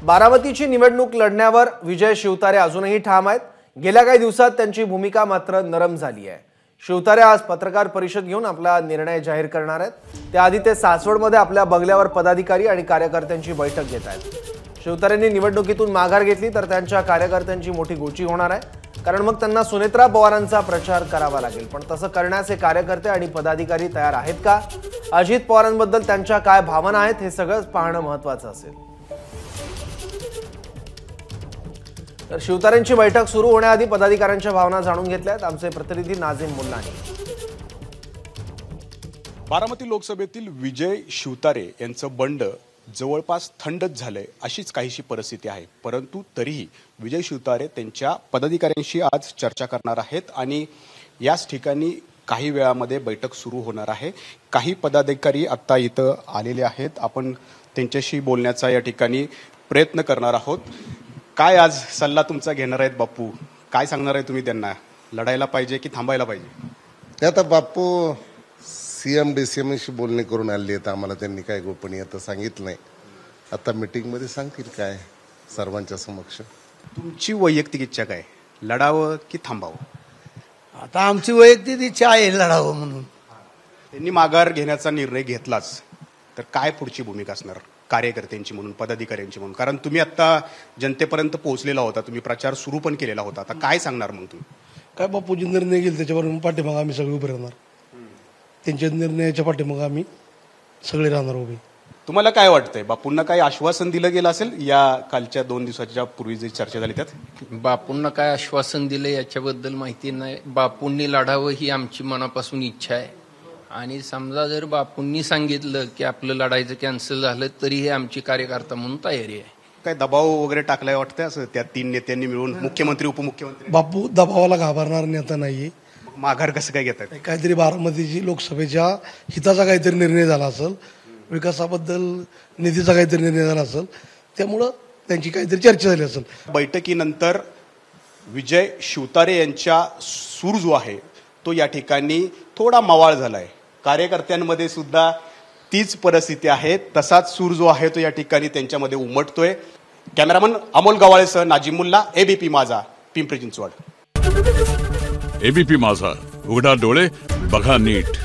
बारामतीची निवडणूक लढण्यावर विजय शिवतारे अजूनही ठाम आहेत। गेल्या काही दिवसात त्यांची भूमिका मात्र नरम झाली आहे। शिवतारे आज पत्रकार परिषद घेऊन आपला निर्णय जाहीर करणार आहेत। त्याआधी ते सासवडमध्ये आपल्या बंगल्यावर पदाधिकारी आणि कार्यकर्त्यांची बैठक घेत आहेत। शिवतारेंनी निवडणुकीतून माघार घेतली तर त्यांच्या कार्यकर्त्यांची मोठी गोची होणार आहे, कारण मग त्यांना सुनेत्रा पवारांचा प्रचार करावा लागेल। पण तसं करण्याचे कार्यकर्ते आणि पदाधिकारी तयार आहेत का? अजित पवारांबद्दल त्यांच्या काय भावना आहेत हे सगळं पाहणं महत्त्वाचं असेल। तर शिवतारेंची बैठक सुरू होण्याआधी पदाधिकाऱ्यांच्या भावना जाणून घेतल्यात आमचे प्रतिनिधी नाझीम मुल्लानी। बारामती लोकसभेतील विजय शिवतारे यांचं बंड जवळपास थंडच झालंय अशीच काहीशी परिस्थिती आहे। परंतु तरीही विजय शिवतारे त्यांच्या पदाधिकाऱ्यांशी आज चर्चा करणार आहेत आणि याच ठिकाणी काही वेळामध्ये बैठक सुरू होणार आहे। काही पदाधिकारी आता इथं आलेले आहेत, आपण त्यांच्याशी बोलण्याचा या ठिकाणी प्रयत्न करणार आहोत। काय आज सल्ला तुमचा घेणार आहेत बापू? काय सांगणार आहे तुम्ही त्यांना? लढायला पाहिजे की थांबायला पाहिजे? ते आता बापू सीएम डीसीएमशी बोलणे करून आले आहेत, आम्हाला त्यांनी काय गोपनीयता सांगितलं नाही। आता मीटिंगमध्ये सांगतील काय सर्वांच्या समक्ष। तुमची वैयक्तिक इच्छा काय, लढावं की थांबावं? आता आमची वैयक्तिक इच्छा आहे लढावं म्हणून। त्यांनी माघार घेण्याचा निर्णय घेतलाच तर काय पुढची भूमिका असणार कार्यकर्त्यांची म्हणून, पदाधिकाऱ्यांची म्हणून? कारण तुम्ही आता जनतेपर्यंत पोहोचलेला होता, तुम्ही प्रचार सुरू पण केलेला होता, आता काय सांगणार मग तुम्ही? काय बापूजी निर्णय घेईल त्याच्यावर पाठीमागे आम्ही सगळे उभे राहणार। त्यांच्या निर्णयाच्या पाठीमागे आम्ही सगळे राहणार उभे। तुम्हाला काय वाटतंय, बापूंना काही आश्वासन दिलं गेलं असेल या कालच्या 2 दिवसाच्या पूर्वी जी चर्चा झाली त्यात? बापूंना काय आश्वासन दिलं याच्याबद्दल माहिती नाही। बापूंनी लढावं ही आमची मनापासून इच्छा आहे आणि समजा जर बापूंनी सांगितलं की आपलं लढायचं कॅन्सल झालं तरीही आमची कार्यकर्ता म्हणून तयारी आहे। काय दबाव वगैरे टाकलाय वाटतंय असं त्या 3 नेत्यांनी मिळून, मुख्यमंत्री उपमुख्यमंत्री? बापू दबावाला घाबरणार नेता नाहीये। माघार कसं काय घेतात? काहीतरी बारामतीची लोकसभेच्या हिताचा काहीतरी निर्णय झाला असेल, विकासाबद्दल निधीचा काहीतरी निर्णय झाला असेल, त्यामुळं त्यांची काहीतरी चर्चा झाली असेल। बैठकीनंतर विजय शिवतारे यांच्या सूर जो आहे तो या ठिकाणी थोडा मवाळ झालाय। कार्यकर्त्यांमध्ये सुद्धा तीच परिस्थिती आहे, तसाच सूर जो आहे तो या ठिकाणी त्यांच्यामध्ये उमटतोय। कॅमेरामन अमोल गवाळेसह नाझीम मुल्ला, एबीपी माझा, पिंपरी चिंचवड। एबीपी माझा, उघडा डोळे बघा नीट।